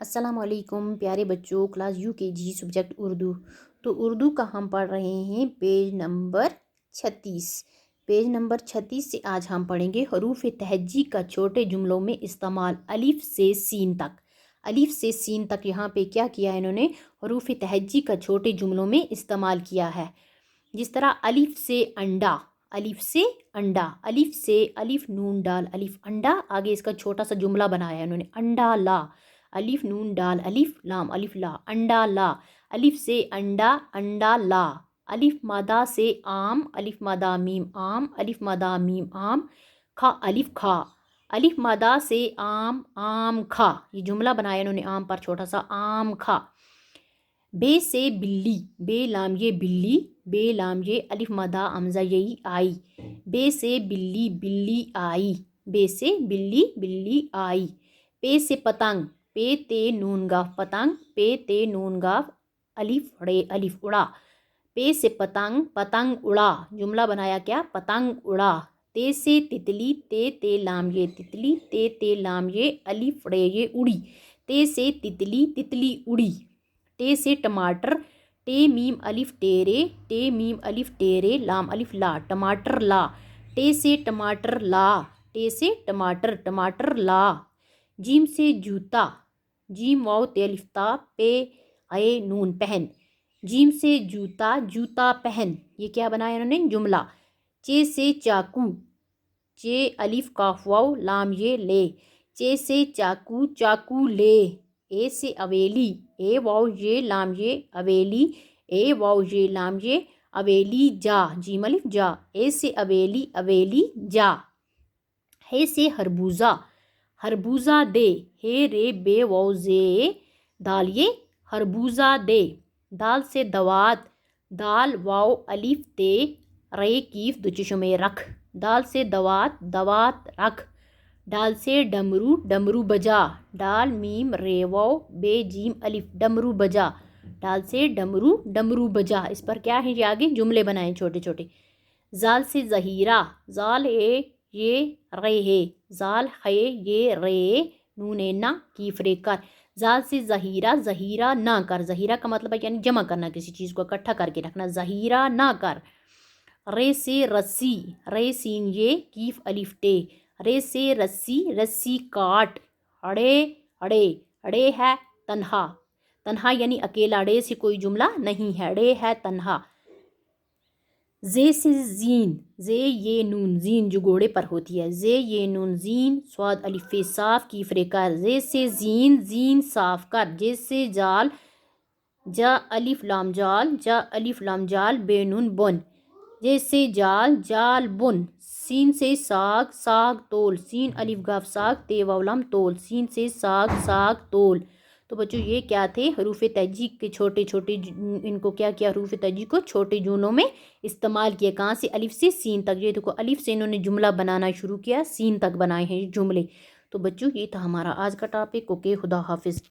السلام علیکم پیارے بچوں، کلاس یو کے جی سبجیکٹ اردو۔ تو اردو کا ہم پڑھ رہے ہیں پیج نمبر 36۔ پیج نمبر 36 سے آج ہم پڑھیں گے حروف تہجی کا چھوٹے جملوں میں استعمال الف سے سین تک۔ الف سے سین تک یہاں پہ کیا کیا ہے انہوں نے؟ حروف تہجی کا چھوٹے جملوں میں استعمال کیا ہے۔ جس طرح الف سے انڈا، الف سے انڈا، الف سے الف نون ڈال الف انڈا، آگے اس کا چھوٹا سا جملہ بنایا ہے انہوں نے، انڈا لا، الف نون ڈال الف لام الف لا، انڈا لا، الف سے انڈا، انڈا لا، الف مادہ سے آم، الف مادہ میم آم، الف مادہ میم آم، کھا الف کھا، الف مادہ سے آم، آم کھا، یہ جملہ بنایا انہوں نے آم پر چھوٹا سا، آم کھا۔ بے سے بلی، بے لام یہ بلی، بے لام یہ الف مادہ امزہ یہی آئی، بے سے بلی، بلی آئی، بے سے بلی، بلی آئی۔ پے سے پتنگ، پے تے نون گاف پتنگ، پے تے نون گاف الف ڑے الف اڑا، پے سے پتنگ، پتنگ اڑا، جملہ بنایا کیا؟ پتنگ اڑا۔ تے سے تتلی، تے تے لام یہ تتلی، تے تے لام یہ الف ڑے یہ اڑی، تے سے تتلی، تتلی اڑی۔ ٹے سے ٹماٹر، ٹے میم الف ٹیرے، ٹے میم الف ٹیرے لام الف لا، ٹماٹر لا، ٹے سے ٹماٹر لا، ٹے سے ٹماٹر، ٹماٹر لا۔ جیم سے جوتا، جیم واو تے الف تا، پے اے نون پہن، جیم سے جوتا، جوتا پہن، یہ کیا بنایا انہوں نے؟ جملہ۔ چے سے چاقو، چے الف کاف واو لام یہ لے، چے سے چاقو، چاقو لے۔ اے سے اویلی، اے واو یہ لام یہ اویلی، اے واو یہ لام یہ اویلی جا، جیم الف جا، اے سے اویلی، اویلی جا۔ ہے سے خربوزہ، خربوزہ دے، ہے رے بے واو زے دال یہ خربوزہ دے۔ دال سے دوات، دال واو الف تے رے کیف دو چشم رکھ، دال سے دوات، دوات رکھ۔ ڈال سے ڈمرو، ڈمرو بجا، ڈال میم رے واو بے جیم الف ڈمرو بجا، ڈال سے ڈمرو، ڈمرو بجا۔ اس پر کیا ہے؟ یہ آگے جملے بنائیں چھوٹے چھوٹے۔ زال سے ظہیرہ، زال ہے یہ رے ہے، زال ہے یہ رے نون نا کیف رے کر، زال سے ظہیرہ، ظہیرہ نہ کر، ظہیرہ کا مطلب ہے یعنی جمع کرنا، کسی چیز کو اکٹھا کر کے رکھنا، ظہیرہ نہ کر۔ رے سے رسی، رے سین یہ کیف الف ٹے، رے سے رسی، رسی کاٹ۔ اڑے، اڑے، اڑے ہے تنہا، تنہا یعنی اکیلا، اڑے سے کوئی جملہ نہیں ہے، اڑے ہے تنہا۔ زے سے زین، زے یہ نون زین جو گھوڑے پر ہوتی ہے، زے یہ نون زین صاد الف صاف کیف رے کر، زے سے زین، زین صاف کر۔ جے سے جال، جا الف لام جال، جا الف لام جال بے نون بن، جے سے جال، جال بن۔ سین سے ساگ، ساگ تول، سین الف گاف ساگ تے واو لام تول، سین سے ساگ، ساگ تول۔ تو بچوں یہ کیا تھے؟ حروف تہجی کے چھوٹے چھوٹے، ان کو کیا کیا؟ حروف تہجی کو چھوٹے جملوں میں استعمال کیا۔ کہاں سے؟ الف سے سین تک۔ یہ دیکھو الف سے انہوں نے جملہ بنانا شروع کیا، سین تک بنائے ہیں جملے۔ تو بچوں یہ تھا ہمارا آج کا ٹاپک۔ اوکے، خدا حافظ۔